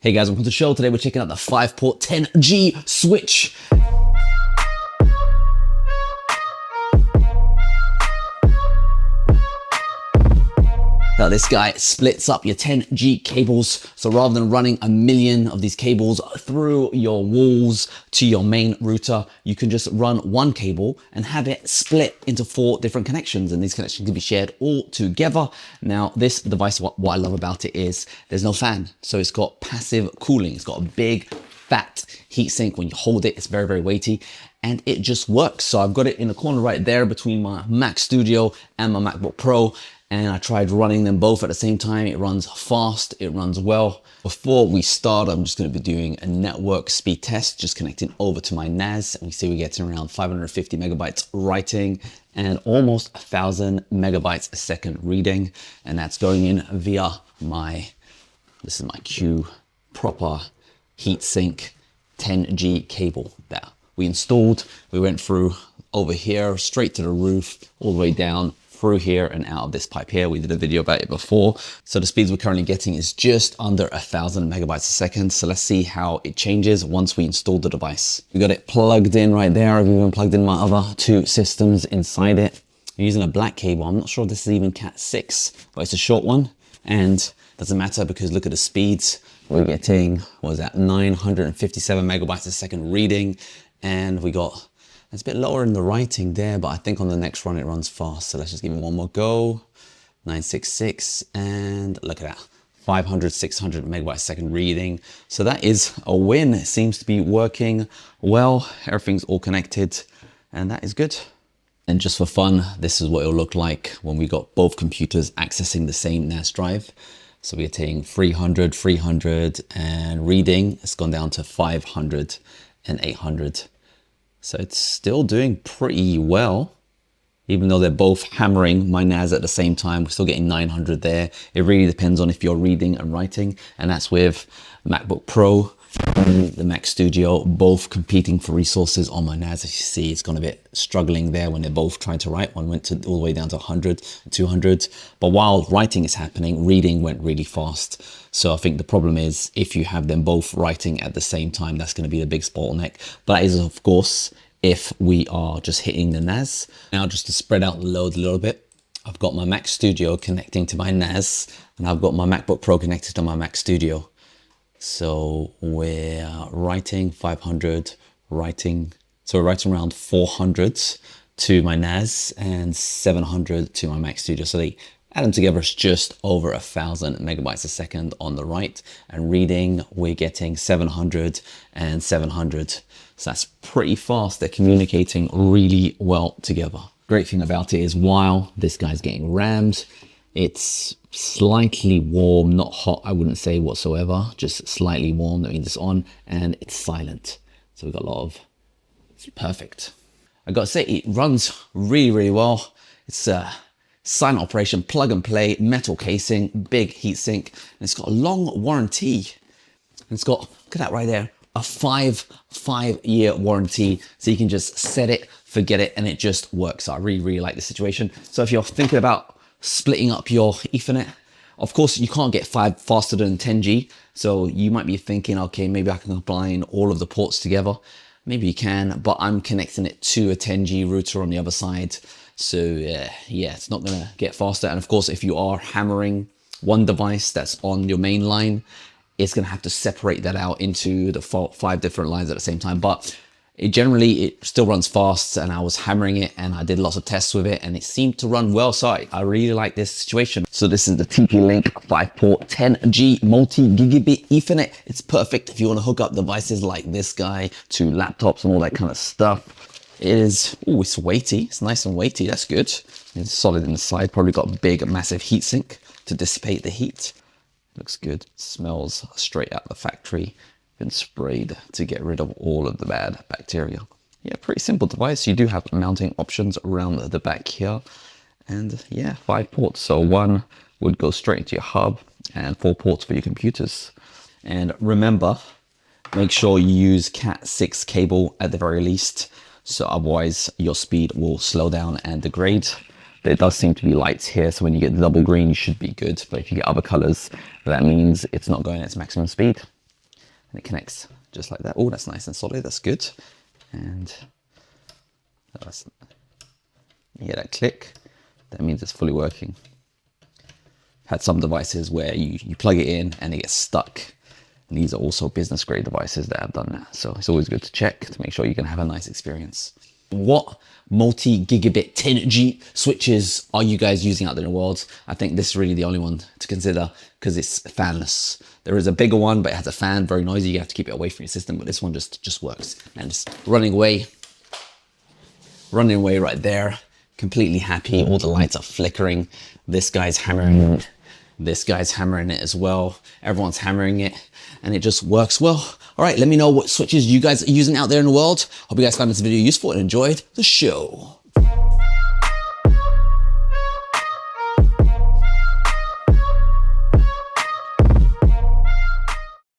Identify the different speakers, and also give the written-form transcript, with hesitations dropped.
Speaker 1: Hey guys, welcome to the show. Today we're checking out the 5-port 10G switch. Now this guy splits up your 10G cables. So rather than running a million of these cables through your walls to your main router, you can just run one cable and have it split into 4 different connections. And these connections can be shared all together. Now this device, what I love about it is there's no fan. So it's got passive cooling. It's got a big fat heatsink. When you hold it, it's very, very weighty. And it just works. So I've got it in the corner right there between my Mac Studio and my MacBook Pro. And I tried running them both at the same time. It runs fast, it runs well. Before we start, I'm just gonna be doing a network speed test, just connecting over to my NAS. And we see we're getting around 550 megabytes writing and almost 1,000 megabytes a second reading. And that's going in via this is my Q proper heatsink 10G cable that we installed. We went through over here, straight to the roof, all the way down, through here and out of this pipe here. We did a video about it before. So the speeds we're currently getting is just under 1,000 megabytes a second. So let's see how it changes once we install the device. We got it plugged in right there. I've even plugged in my other 2 systems inside it. I'm using a black cable. I'm not sure if this is even Cat 6, but it's a short one and doesn't matter because look at the speeds. We're getting, what is that, 957 megabytes a second reading. And we got, it's a bit lower in the writing there, but I think on the next run it runs fast. So let's just give it one more go. 966, and look at that. 500, 600 megabytes a second reading. So that is a win. It seems to be working well. Everything's all connected, and that is good. And just for fun, this is what it'll look like when we got both computers accessing the same NAS drive. So we're taking 300, 300, and reading, it's gone down to 500 and 800. So it's still doing pretty well, even though they're both hammering my NAS at the same time. We're still getting 900 there. It really depends on if you're reading and writing, and that's with MacBook Pro and the Mac Studio, both competing for resources on my NAS. As you see, it's gone a bit struggling there when they're both trying to write. One went all the way down to 100, 200. But while writing is happening, reading went really fast. So I think the problem is if you have them both writing at the same time, that's going to be the big bottleneck. But that is, of course, if we are just hitting the NAS. Now, just to spread out the load a little bit, I've got my Mac Studio connecting to my NAS, and I've got my MacBook Pro connected to my Mac Studio. So we're writing 500, so we're writing around 400 to my NAS and 700 to my Mac Studio. So they add them together, it's just over 1,000 megabytes a second on the write, and reading, we're getting 700 and 700. So that's pretty fast. They're communicating really well together. Great thing about it is while this guy's getting rammed, it's slightly warm, not hot, I wouldn't say whatsoever, just slightly warm. That means it's on, and it's silent. So we've got a lot of, it's perfect. I gotta say, it runs really, really well. It's a silent operation, plug and play, metal casing, big heatsink, and it's got a long warranty. And it's got, look at that right there, a 5-year warranty. So you can just set it, forget it, and it just works. So I really, really like the situation. So if you're thinking about splitting up your Ethernet, of course you can't get faster than 10G. So you might be thinking, okay, maybe I can combine all of the ports together. Maybe you can, but I'm connecting it to a 10G router on the other side. So yeah, it's not gonna get faster. And of course, if you are hammering one device that's on your main line, it's gonna have to separate that out into the 5 different lines at the same time. But it still runs fast, and I was hammering it and I did lots of tests with it and it seemed to run well. So I really like this situation. So this is the TP-Link 5-port 10G multi-gigabit Ethernet. It's perfect if you want to hook up devices like this guy to laptops and all that kind of stuff. It is, oh, it's weighty. It's nice and weighty. That's good. It's solid inside. Probably got a big, massive heatsink to dissipate the heat. Looks good. Smells straight out the factory. Been sprayed to get rid of all of the bad bacteria. Yeah, pretty simple device. You do have mounting options around the back here. And yeah, 5 ports. So 1 would go straight into your hub and 4 ports for your computers. And remember, make sure you use Cat 6 cable at the very least. So otherwise your speed will slow down and degrade. There does seem to be lights here, so when you get the double green, you should be good. But if you get other colors, that means it's not going at its maximum speed. and it connects just like that. Oh, that's nice and solid. That's good. And that's, you hear that click? That means it's fully working. Had some devices where you plug it in and it gets stuck. And these are also business grade devices that have done that. So it's always good to check to make sure you can have a nice experience. What multi-gigabit 10G switches are you guys using out there in the world? I think this is really the only one to consider because it's fanless. There is a bigger one, but it has a fan, very noisy. You have to keep it away from your system, but this one just works. And it's running away right there. Completely happy. All the lights are flickering. This guy's hammering it. This guy's hammering it as well. Everyone's hammering it and it just works well. All right, let me know what switches you guys are using out there in the world. Hope you guys found this video useful and enjoyed the show.